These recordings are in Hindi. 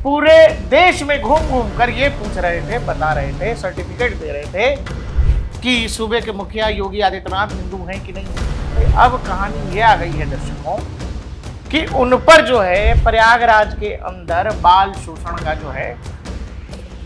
पूरे देश में घूम घूम कर ये पूछ रहे थे, बता रहे थे, सर्टिफिकेट दे रहे थे कि सूबे के मुखिया योगी आदित्यनाथ हिंदू हैं कि नहीं। तो अब कहानी ये आ गई है दर्शकों कि उन पर जो है प्रयागराज के अंदर बाल शोषण का जो है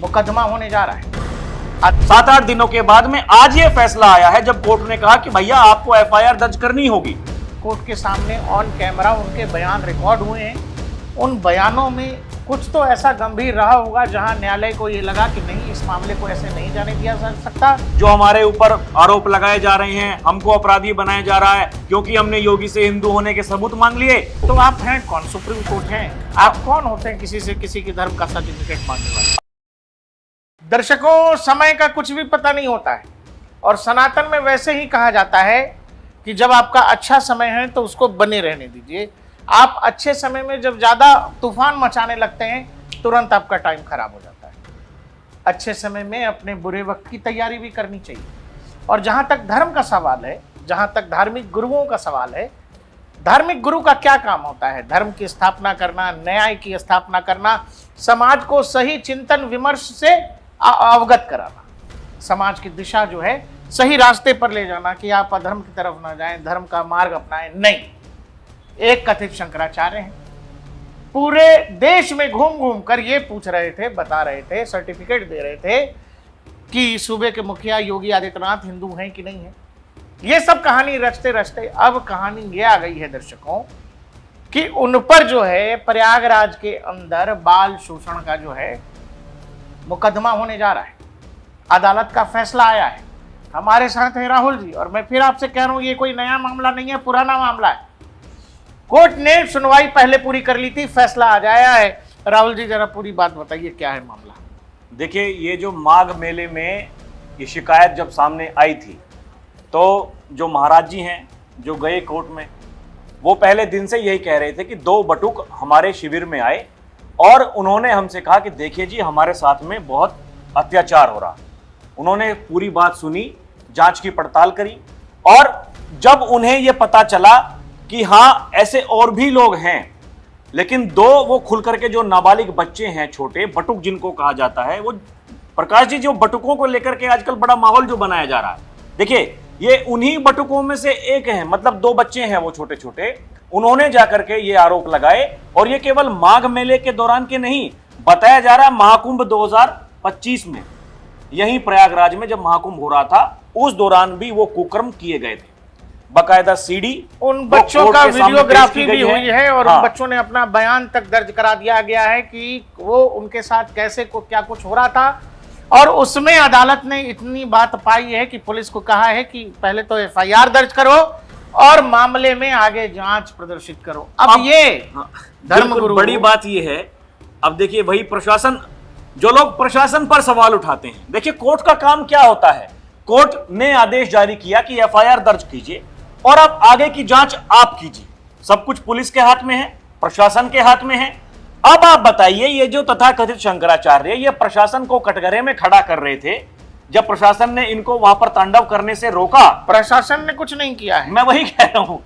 मुकदमा होने जा रहा है। 7-8 दिनों के बाद में आज ये फैसला आया है जब कोर्ट ने कहा कि भैया आपको एफआईआर दर्ज करनी होगी। कोर्ट के सामने ऑन कैमरा उनके बयान रिकॉर्ड हुए हैं। उन बयानों में कुछ तो ऐसा गंभीर रहा होगा जहां न्यायालय को ये लगा कि नहीं, इस मामले को ऐसे नहीं जाने दिया जा सकता। जो हमारे ऊपर आरोप लगाए जा रहे हैं, हमको अपराधी बनाया जा रहा है क्योंकि हमने योगी से हिंदू होने के सबूत मांग लिए। तो आप हैं कौन? सुप्रीम कोर्ट हैं। आप कौन होते हैं किसी से किसी के धर्म का सर्टिफिकेट मांगने वाले? दर्शकों, समय का कुछ भी पता नहीं होता है और सनातन में वैसे ही कहा जाता है कि जब आपका अच्छा समय है तो उसको बने रहने दीजिए। आप अच्छे समय में जब ज्यादा तूफान मचाने लगते हैं तुरंत आपका टाइम खराब हो जाता है। अच्छे समय में अपने बुरे वक्त की तैयारी भी करनी चाहिए। और जहां तक धर्म का सवाल है, जहां तक धार्मिक गुरुओं का सवाल है, धार्मिक गुरु का क्या काम होता है? धर्म की स्थापना करना, न्याय की स्थापना करना, समाज को सही चिंतन विमर्श से अवगत कराना, समाज की दिशा जो है सही रास्ते पर ले जाना कि आप अधर्म की तरफ ना जाएं, धर्म का मार्ग अपनाएं। नहीं, एक कथित शंकराचार्य हैं, पूरे देश में घूम घूम कर ये पूछ रहे थे, बता रहे थे, सर्टिफिकेट दे रहे थे कि सूबे के मुखिया योगी आदित्यनाथ हिंदू हैं कि नहीं है। ये सब कहानी रचते रचते अब कहानी ये आ गई है दर्शकों कि उन पर जो है प्रयागराज के अंदर बाल शोषण का जो है मुकदमा होने जा रहा है। अदालत का फैसला आया है। हमारे साथ है राहुल जी और मैं फिर आपसे कह रहा हूं ये कोई नया मामला नहीं है, पुराना मामला है। कोर्ट ने सुनवाई पहले पूरी कर ली थी, फैसला आ जाया है। राहुल जी जरा पूरी बात बताइए, क्या है मामला? देखिए, ये जो माघ मेले में ये शिकायत जब सामने आई थी तो जो महाराज जी हैं जो गए कोर्ट में, वो पहले दिन से यही कह रहे थे कि 2 बटुक हमारे शिविर में आए और उन्होंने हमसे कहा कि देखिए जी, हमारे साथ में बहुत अत्याचार हो रहा। उन्होंने पूरी बात सुनी, जांच की पड़ताल करी और जब उन्हें यह पता चला कि हाँ ऐसे और भी लोग हैं, लेकिन 2 वो खुल करके जो नाबालिग बच्चे हैं, छोटे बटुक जिनको कहा जाता है, वो प्रकाश जी जो बटुकों को लेकर के आजकल बड़ा माहौल जो बनाया जा रहा है, देखिए ये उन्हीं बटुकों में से एक है, मतलब 2 बच्चे हैं वो छोटे छोटे। उन्होंने जाकर के ये आरोप लगाए और ये केवल माघ मेले के दौरान के नहीं, बताया जा रहा है महाकुंभ 2025 में, यहीं प्रयागराज में जब महाकुंभ हो रहा था उस दौरान भी वो कुकर्म किए गए थे। बकायदा सीडी उन बच्चों का वीडियोग्राफी भी हुई है और उन बच्चों ने अपना बयान तक दर्ज करा दिया गया है कि वो उनके साथ कैसे क्या कुछ हो रहा था। और उसमें अदालत ने इतनी बात पाई है कि पुलिस को कहा है कि पहले तो एफआईआर दर्ज करो और मामले में आगे जांच प्रदर्शित करो। अब ये धर्मगुरु, बड़ी बात ये है। अब देखिए, वही प्रशासन, जो लोग प्रशासन पर सवाल उठाते हैं, देखिए कोर्ट का काम क्या होता है। कोर्ट ने आदेश जारी किया कि एफआईआर दर्ज कीजिए और अब आगे की जांच आप कीजिए। सब कुछ पुलिस के हाथ में है, प्रशासन के हाथ में है। अब आप बताइए, ये जो तथाकथित शंकराचार्य ये प्रशासन को कटघरे में खड़ा कर रहे थे, जब प्रशासन ने इनको वहां पर तांडव करने से रोका। प्रशासन ने कुछ नहीं किया है, मैं वही कह रहा हूं।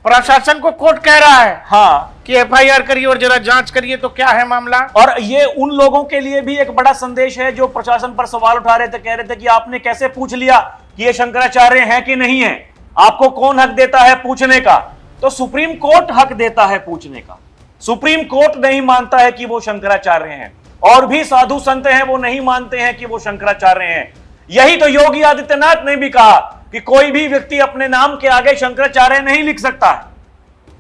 प्रशासन को कोर्ट कह रहा है हाँ कि एफआईआर करिए और जरा जांच करिए तो क्या है मामला। और ये उन लोगों के लिए भी एक बड़ा संदेश है जो प्रशासन पर सवाल उठा रहे थे, कह रहे थे कि आपने कैसे पूछ लिया कि ये शंकराचार्य है कि नहीं है, आपको कौन हक देता है पूछने का? तो सुप्रीम कोर्ट हक देता है पूछने का। सुप्रीम कोर्ट नहीं मानता है कि वो शंकराचार्य हैं, और भी साधु संत हैं वो नहीं मानते हैं कि वो शंकराचार्य हैं। यही तो योगी आदित्यनाथ ने भी कहा कि कोई भी व्यक्ति अपने नाम के आगे शंकराचार्य नहीं लिख सकता है,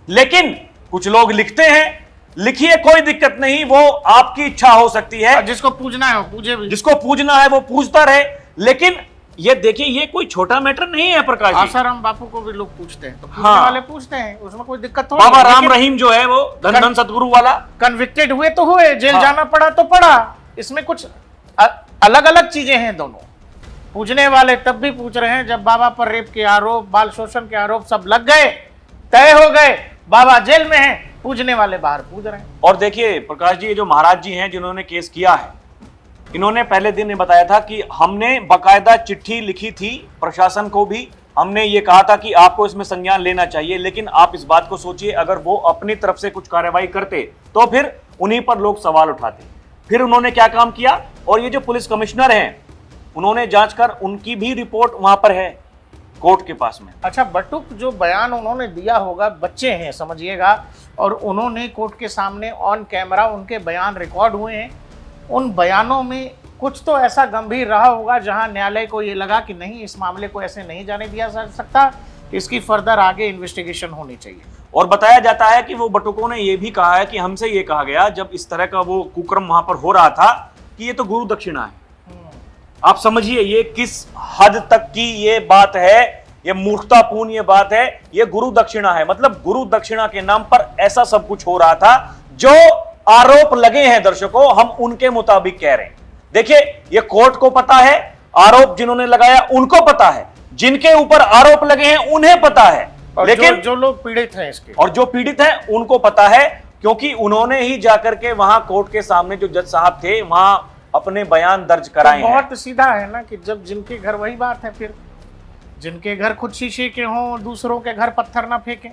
लेकिन कुछ लोग लिखते हैं। लिखिए, कोई दिक्कत नहीं, वो आपकी इच्छा हो सकती है। जिसको पूजना है वो पूजे भी, जिसको पूजना है वो पूजता रहे। लेकिन ये देखिए, ये कोई छोटा मैटर नहीं है प्रकाश जी। आसाराम बापू को भी लोग पूछते हैं, तो पूछने हाँ, वाले पूछते हैं, उसमें कोई दिक्कत थोड़ी। बाबा राम रहीम जो है वो धन धन सतगुरु वाला, कन्विक्टेड हुए तो हुए, जेल जाना पड़ा तो पड़ा। इसमें कुछ अलग अलग चीजें हैं दोनों। पूछने वाले तब भी पूछ रहे हैं जब बाबा पर रेप के आरोप, बाल शोषण के आरोप सब लग गए, तय हो गए, बाबा जेल में हैं, पूछने वाले बाहर पूछ रहे हैं। और देखिए प्रकाश जी, ये जो महाराज जी हैं जिन्होंने केस किया है, इन्होंने पहले दिन ये बताया था कि हमने बकायदा चिट्ठी लिखी थी प्रशासन को भी, हमने ये कहा था कि आपको इसमें संज्ञान लेना चाहिए, लेकिन आप इस बात को सोचिए, अगर वो अपनी तरफ से कुछ कार्रवाई करते तो फिर उन्हीं पर लोग सवाल उठाते। फिर उन्होंने क्या काम किया, और ये जो पुलिस कमिश्नर हैं उन्होंने जांच कर उनकी भी रिपोर्ट वहां पर है कोर्ट के पास में। अच्छा, बटुक जो बयान उन्होंने दिया होगा, बच्चे हैं समझिएगा, और उन्होंने कोर्ट के सामने ऑन कैमरा उनके बयान रिकॉर्ड हुए हैं। उन बयानों में कुछ तो ऐसा गंभीर रहा होगा जहां न्यायालय को ये लगा कि नहीं, इस मामले को ऐसे नहीं जाने दिया जा सकता, इसकी फर्दर आगे इन्वेस्टिगेशन होनी चाहिए। और बताया जाता है कि वो बटुकों ने ये भी कहा है कि हमसे ये कहा गया जब इस तरह का वो कुकर्म वहां पर हो रहा था कि ये तो गुरु दक्षिणा है। आप समझिए ये किस हद तक की ये बात है, ये मूर्खतापूर्ण ये बात है, ये गुरु दक्षिणा है। मतलब गुरु दक्षिणा के नाम पर ऐसा सब कुछ हो रहा था। जो आरोप लगे हैं दर्शकों, हम उनके मुताबिक कह रहे हैं। देखिए, ये कोर्ट को पता है, आरोप जिन्होंने लगाया उनको पता है, जिनके ऊपर आरोप लगे हैं उन्हें पता है, लेकिन जो लोग पीड़ित हैं इसके, और जो पीड़ित हैं उनको पता है, क्योंकि उन्होंने ही जाकर के वहां कोर्ट के सामने जो जज साहब थे वहां अपने बयान दर्ज कराए हैं। बहुत सीधा है ना कि जब जिनके घर, वही बात है, फिर जिनके घर खुद शीशे के हों, दूसरों के घर पत्थर ना फेंकें।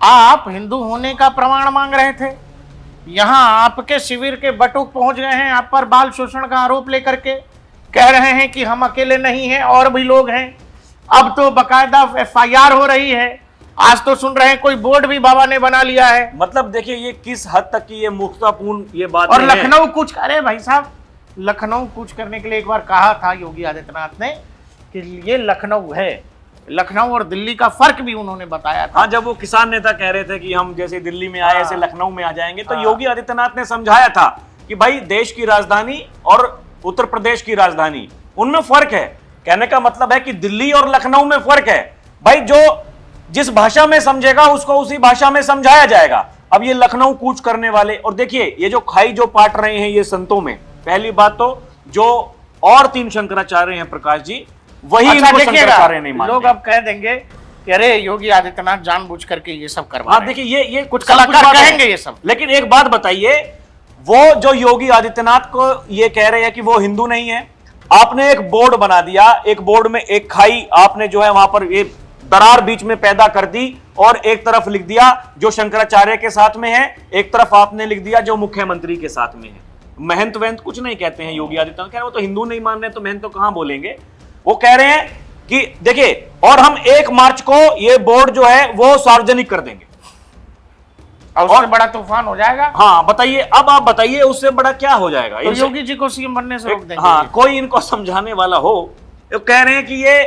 आप हिंदू होने का प्रमाण मांग रहे थे, यहां आपके शिविर के बटुक पहुंच गए हैं आप पर बाल शोषण का आरोप लेकर के, कह रहे हैं कि हम अकेले नहीं हैं और भी लोग हैं। अब तो बकायदा FIR हो रही है। आज तो सुन रहे हैं कोई बोर्ड भी बाबा ने बना लिया है। मतलब देखिए ये किस हद तक की ये मूर्खतापूर्ण ये बात और है। लखनऊ कूच, अरे भाई साहब, लखनऊ कूच करने के लिए एक बार कहा था योगी आदित्यनाथ ने कि ये लखनऊ है। लखनऊ और दिल्ली का फर्क भी उन्होंने बताया था। हाँ, जब वो किसान नेता कह रहे थे कि हम जैसे दिल्ली में आए ऐसे लखनऊ में आ जाएंगे, तो योगी आदित्यनाथ ने समझाया था कि भाई देश की राजधानी और उत्तर प्रदेश की राजधानी, उनमें फर्क है। कहने का मतलब है कि दिल्ली और लखनऊ में फर्क है। भाई जो जिस भाषा में समझेगा उसको उसी भाषा में समझाया जाएगा। अब ये लखनऊ कूच करने वाले, और देखिए ये जो खाई जो पाट रहे हैं ये संतों में, पहली बात तो जो और 3 शंकराचार्य हैं प्रकाश जी, वही इनको शंकराचार्य नहीं मानते। लोग अब कह देंगे कि अरे योगी आदित्यनाथ जानबूझ करके ये सब करवा रहे हैं। देखिए ये कुछ कलाकार कहेंगे ये सब। लेकिन एक बात बताइए, वो जो योगी आदित्यनाथ को ये कह रहे हैं कि वो हिंदू नहीं है, आपने एक बोर्ड बना दिया, एक बोर्ड में एक खाई आपने जो है वहां पर ये दरार बीच में पैदा कर दी, और एक तरफ लिख दिया जो शंकराचार्य के साथ में है, एक तरफ आपने लिख दिया जो मुख्यमंत्री के साथ में है। महंत वहंत कुछ नहीं कहते हैं योगी आदित्यनाथ, कह रहे वो तो हिंदू नहीं मान रहे, तो महंत तो कहां बोलेंगे। वो कह रहे हैं कि देखिए, और हम 1 मार्च को ये बोर्ड जो है वो सार्वजनिक कर देंगे और उससे बड़ा तूफान हो जाएगा। हाँ बताइए, अब आप बताइए उससे बड़ा क्या हो जाएगा। तो योगी जी को CM बनने से रोक देंगे। हाँ, कोई इनको समझाने वाला हो। तो कह रहे हैं कि ये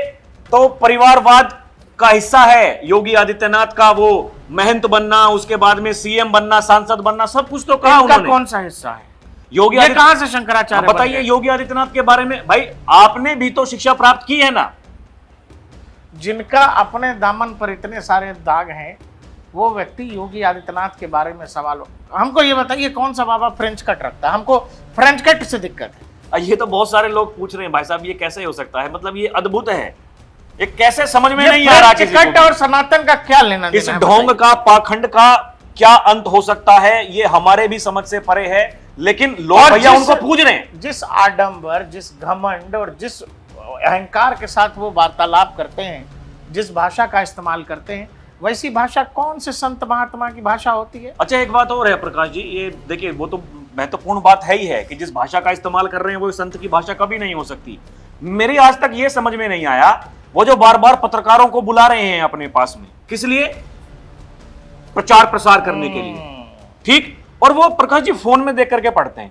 तो परिवारवाद का हिस्सा है, योगी आदित्यनाथ का वो महंत बनना, उसके बाद में CM बनना, सांसद बनना, सब कुछ तो कहा उन्होंने। कौन सा हिस्सा है योगी ये? कहां से शंकराचार्य? बताइए योगी आदित्यनाथ के बारे में। भाई आपने भी तो शिक्षा प्राप्त की है ना। जिनका अपने दामन पर इतने सारे दाग हैं, वो व्यक्ति योगी आदित्यनाथ के बारे में सवाल। हमको ये बताइए कौन सा बाबा फ्रेंच कट रखता है? हमको फ्रेंच कट से दिक्कत है। ये तो बहुत सारे लोग पूछ रहे हैं भाई साहब ये कैसे हो सकता है, मतलब ये अद्भुत है, ये कैसे समझ में नहीं आ रहा किसी कट और सनातन का क्या लेना देना इस ढोंग का, पाखंड का क्या अंत हो सकता है, ये हमारे भी समझ से परे है। लेकिन लोग भैया उनको पूछ रहे हैं। जिस आडंबर, जिस घमंड और जिस अहंकार के साथ वो वार्तालाप करते हैं, जिस भाषा का इस्तेमाल करते हैं, वैसी भाषा कौन से संत महात्मा की भाषा होती है? अच्छा एक बात और है प्रकाश जी, ये देखिए वो तो महत्वपूर्ण बात है ही है कि जिस भाषा का इस्तेमाल कर रहे हैं वो संत की भाषा कभी नहीं हो सकती। मेरी आज तक ये समझ में नहीं आया, वो जो बार बार पत्रकारों को बुला रहे हैं अपने पास में, किस लिए? प्रचार प्रसार करने के लिए, ठीक। और वो प्रकाश जी फोन में देख करके पढ़ते हैं,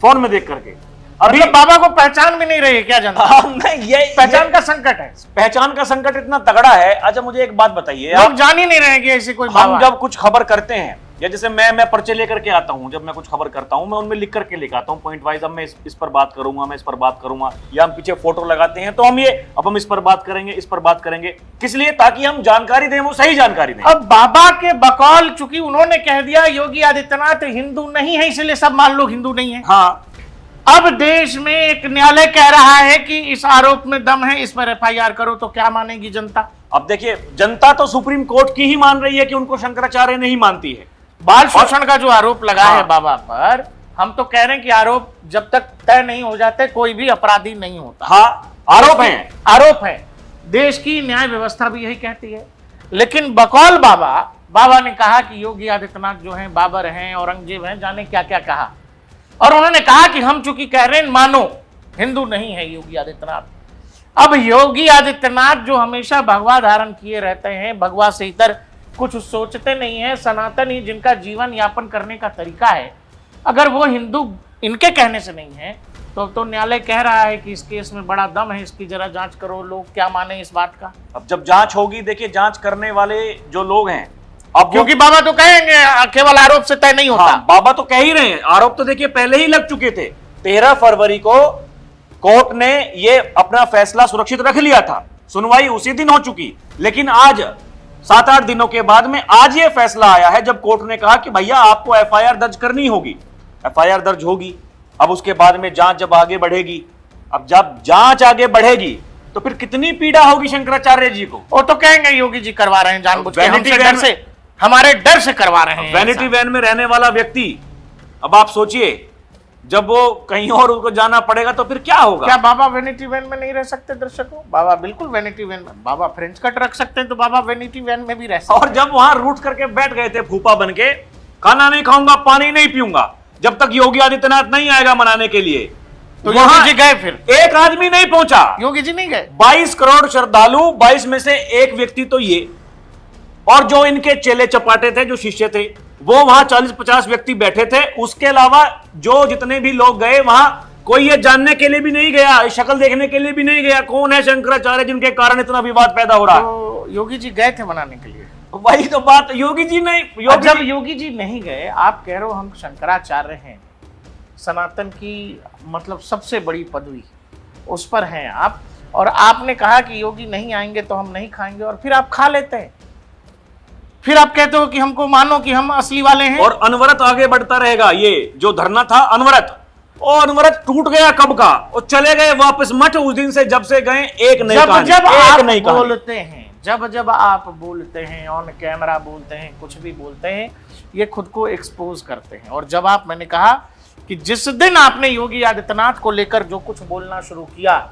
फोन में देख करके। अभी बाबा को पहचान भी नहीं रही है क्या जनता? ये पहचान का संकट है। पहचान का संकट इतना तगड़ा है। अच्छा मुझे एक बात बताइए, लोग जान ही नहीं रहे कि ऐसे कोई हम जब कुछ खबर करते हैं, या जैसे मैं पर्चे लेकर के आता हूं, जब मैं कुछ खबर करता हूं मैं उनमें लिख करके लिखाता हूं पॉइंट वाइज, अब मैं इस पर बात करूंगा, मैं इस पर बात करूंगा, या हम पीछे फोटो लगाते हैं तो हम ये अब हम इस पर बात करेंगे, इस पर बात करेंगे, किस लिए? ताकि हम जानकारी दें, वो सही जानकारी दें। अब बाबा के बकौल, चूंकि उन्होंने कह दिया योगी आदित्यनाथ हिंदू नहीं है, इसलिए सब मान लो हिंदू नहीं है। हाँ, अब देश में एक न्यायालय कह रहा है कि इस आरोप में दम है, इस पर FIR करो, तो क्या मानेगी जनता? अब देखिए जनता तो सुप्रीम कोर्ट की ही मान रही है कि उनको शंकराचार्य नहीं मानती है। बाल शोषण का जो आरोप लगा हाँ। है बाबा पर, हम तो कह रहे हैं कि आरोप जब तक तय नहीं हो जाते कोई भी अपराधी नहीं होता। हाँ, आरोप है। देश की न्याय व्यवस्था भी यही कहती है। लेकिन बकौल बाबा बाबा ने कहा कि योगी आदित्यनाथ जो हैं बाबर हैं, औरंगजेब हैं, जाने क्या क्या कहा। और उन्होंने कहा कि हम चूंकि कह रहे हैं मानो, हिंदू नहीं है योगी आदित्यनाथ। अब योगी आदित्यनाथ जो हमेशा भगवा धारण किए रहते हैं, भगवा से इतर कुछ सोचते नहीं है, सनातन ही जिनका जीवन यापन करने का तरीका है, अगर वो हिंदू इनके कहने से नहीं है तो न्यायालय कह रहा है कि इस केस में बड़ा दम है, इसकी जरा जांच करो, लोग क्या माने इस बात का। अब जब जांच होगी, देखिए जांच करने वाले जो लोग हैं, अब क्योंकि बाबा तो कहेंगे केवल आरोप से तय नहीं होता। हाँ, बाबा तो कह ही रहे हैं, आरोप तो देखिए पहले ही लग चुके थे। 13 फरवरी को कोर्ट ने ये अपना फैसला सुरक्षित रख लिया था, सुनवाई उसी दिन हो चुकी। लेकिन आज 7-8 दिनों के बाद में आज ये फैसला आया है, जब कोर्ट ने कहा कि भैया आपको एफआईआर दर्ज करनी होगी। एफआईआर दर्ज होगी, अब उसके बाद में जांच जब आगे बढ़ेगी, अब जब जांच आगे बढ़ेगी तो फिर कितनी पीड़ा होगी शंकराचार्य जी को। वो तो कहेंगे योगी जी करवा रहे हैं जानबूझ के, वैनिटी हमसे वैन डर से, हमारे डर से करवा रहे हैं। वैनिटी वैन में रहने वाला व्यक्ति, अब आप सोचिए जब वो कहीं और उसको जाना पड़ेगा तो फिर क्या होगा। क्या बाबा वैनिटी वैन में नहीं रह सकते दर्शकों? बाबा बिल्कुल वैनिटी वैन में, बाबा फ्रेंच कट रख सकते हैं तो बाबा वैनिटी वैन में भी रह सकते हैं। और जब वहां रूट करके बैठ गए थे फूफा बन के, खाना नहीं खाऊंगा, पानी नहीं पीऊंगा, जब तक योगी आदित्यनाथ नहीं आएगा मनाने के लिए, तो योगी जी गए, फिर एक आदमी नहीं पहुंचा, योगी जी नहीं गए। 22 करोड़ श्रद्धालु, 22 में से एक व्यक्ति तो ये, और जो इनके चेले चपाटे थे, जो शिष्य थे, वो वहां 40-50 व्यक्ति बैठे थे। उसके अलावा जो जितने भी लोग गए वहां, कोई ये जानने के लिए भी नहीं गया, शक्ल देखने के लिए भी नहीं गया कौन है शंकराचार्य जिनके कारण इतना विवाद पैदा हो रहा है। तो योगी जी गए थे मनाने के लिए। वही तो बात, योगी जी नहीं, जब योगी जी नहीं गए, आप कह रहे हो हम शंकराचार्य हैं, सनातन की मतलब सबसे बड़ी पदवी उस पर हैं आप, और आपने कहा कि योगी नहीं आएंगे तो हम नहीं खाएंगे, और फिर आप खा लेते हैं। फिर आप कहते हो कि हमको मानो कि हम असली वाले हैं। और अनवरत आगे बढ़ता रहेगा। ये जो धरना था अनवरत, और अनवरत टूट गया कब का, और चले गए वापस मठ उस दिन से, जब से गए एक नई कहानी, जब आप नई कहानी। बोलते हैं, जब आप बोलते हैं, ऑन कैमरा बोलते हैं, कुछ भी बोलते हैं, ये खुद को एक्सपोज करते हैं। और जब आप, मैंने कहा कि जिस दिन आपने योगी आदित्यनाथ को लेकर जो कुछ बोलना शुरू किया,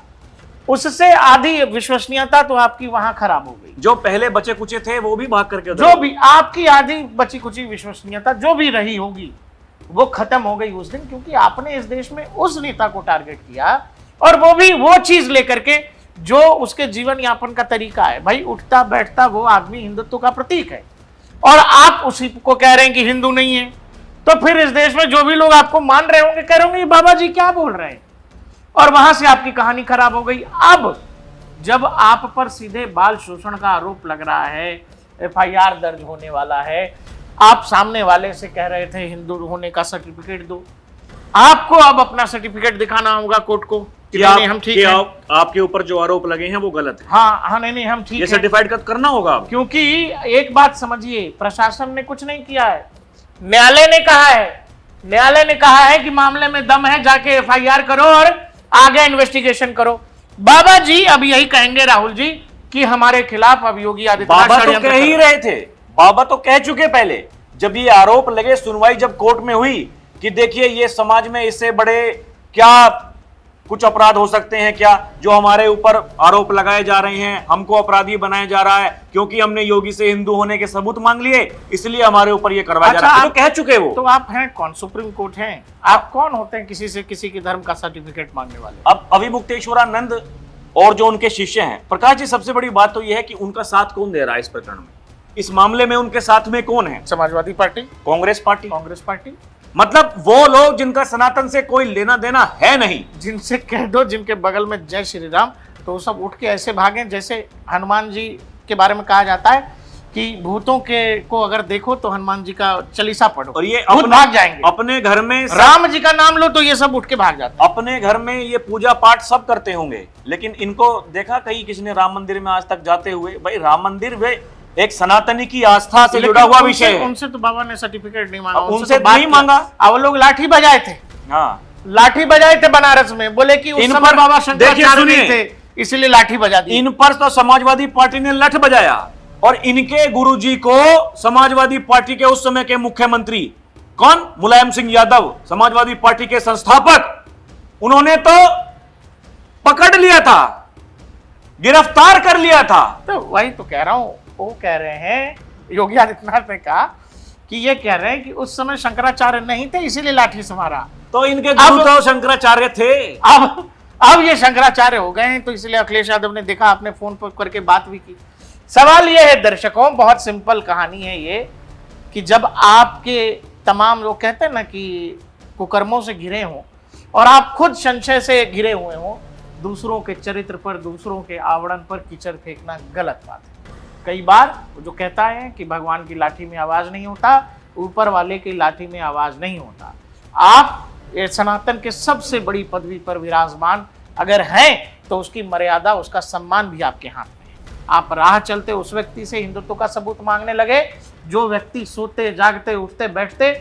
उससे आधी विश्वसनीयता तो आपकी वहां खराब हो गई। जो पहले बचे कुचे थे वो भी भाग करके, जो भी आपकी आधी बची कुची विश्वसनीयता जो भी रही होगी वो खत्म हो गई उस दिन, क्योंकि आपने इस देश में उस नेता को टारगेट किया, और वो भी वो चीज लेकर के जो उसके जीवन यापन का तरीका है। भाई उठता बैठता वो आदमी हिंदुत्व का प्रतीक है, और आप उसी को कह रहे हैं कि हिंदू नहीं है। तो फिर इस देश में जो भी लोग आपको मान रहे होंगे, कह रहे होंगे बाबा जी क्या बोल रहे हैं, और वहां से आपकी कहानी खराब हो गई। अब जब आप पर सीधे बाल शोषण का आरोप लग रहा है, एफआईआर दर्ज होने वाला है, आप सामने वाले से कह रहे थे हिंदू होने का सर्टिफिकेट दो, आपको अब अपना सर्टिफिकेट दिखाना होगा कोर्ट को कि नहीं हम ठीक है, आपके ऊपर जो आरोप लगे हैं वो गलत है। हाँ नहीं हम ठीक है, ये सर्टिफाइड करना होगा। क्योंकि एक बात समझिए, प्रशासन ने कुछ नहीं किया है, न्यायालय ने कहा है कि मामले में दम है, जाके एफआईआर करो और आगे इन्वेस्टिगेशन करो। बाबा जी अब यही कहेंगे राहुल जी कि हमारे खिलाफ अब योगी आदित्यनाथ बाबा तो कह ही रहे थे, बाबा तो कह चुके पहले, जब ये आरोप लगे, सुनवाई जब कोर्ट में हुई कि देखिए ये समाज में इससे बड़े क्या कुछ अपराध हो सकते हैं क्या, जो हमारे ऊपर आरोप लगाए जा रहे हैं, हमको अपराधी बनाया जा रहा है क्योंकि हमने योगी से हिंदू होने के सबूत मांग लिए, इसलिए हमारे ऊपर ये करवाया जा रहा है। तो कह चुके वो। तो आप हैं कौन? सुप्रीम कोर्ट हैं आप? कौन होते हैं किसी से किसी के धर्म का सर्टिफिकेट मांगने वाले? अब अविमुक्तेश्वरानंद और जो उनके शिष्य हैं, प्रकाश जी, सबसे बड़ी बात तो यह है कि उनका साथ कौन दे रहा है इस प्रकरण में, इस मामले में उनके साथ में कौन है? समाजवादी पार्टी, कांग्रेस पार्टी, मतलब वो लोग जिनका सनातन से कोई लेना देना है नहीं। जिनसे कह दो, जिनके बगल में जय श्री राम, तो वो सब उठ के ऐसे भागे जैसे हनुमान जी के बारे में कहा जाता है कि भूतों के को अगर देखो तो हनुमान जी का चालीसा पढ़ो और ये भूत भाग जाएंगे। अपने घर में राम जी का नाम लो तो ये सब उठ के भाग जाते हैं। अपने घर में ये पूजा पाठ सब करते होंगे, लेकिन इनको देखा कहीं किसी ने राम मंदिर में आज तक जाते हुए? भाई राम मंदिर वे एक सनातनी की आस्था से जुड़ा हुआ विषय है। उनसे तो बाबा ने सर्टिफिकेट नहीं मांगा, उनसे नहीं मांगा। अब वो लोग लाठी बजाए थे, हाँ लाठी बजाए थे बनारस में, बोले कि उस समय बाबा शंकराचार्य नहीं थे इसलिए लाठी बजा दी। इन पर तो समाजवादी पार्टी ने लठ बजाया, और इनके गुरुजी को समाजवादी पार्टी के उस समय के मुख्यमंत्री कौन, मुलायम सिंह यादव, समाजवादी पार्टी के संस्थापक, उन्होंने तो पकड़ लिया था, गिरफ्तार कर लिया था। तो वही तो कह रहा हूं, वो कह रहे हैं योगी आदित्यनाथ ने कहा कि ये कह रहे हैं कि उस समय शंकराचार्य नहीं थे इसीलिए लाठी से मारा। तो इनके गुरु तो शंकराचार्य थे। अब ये शंकराचार्य हो गए हैं, तो इसलिए अखिलेश यादव ने देखा, आपने फोन पर करके बात भी की। सवाल ये है दर्शकों, बहुत सिंपल कहानी है ये, कि जब आपके तमाम लोग कहते हैं ना कि कुकर्मों से घिरे हों और आप खुद संशय से घिरे हुए हों, दूसरों के चरित्र पर, दूसरों के आवरण पर कीचड़ फेंकना गलत बात है। कई बार जो कहता है कि भगवान की लाठी में आवाज नहीं होता, ऊपर वाले की लाठी में आवाज नहीं होता। आप ये सनातन के सबसे बड़ी पदवी पर विराजमान अगर हैं तो उसकी मर्यादा, उसका सम्मान भी आपके हाथ में है। आप राह चलते उस व्यक्ति से हिंदुत्व का सबूत मांगने लगे जो व्यक्ति सोते जागते उठते बैठते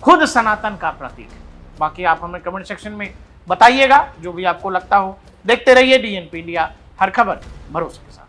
खुद सनातन का प्रतीक है। बाकी आप हमें कमेंट सेक्शन में बताइएगा जो भी आपको लगता हो। देखते रहिए DNP इंडिया, हर खबर भरोसे के साथ।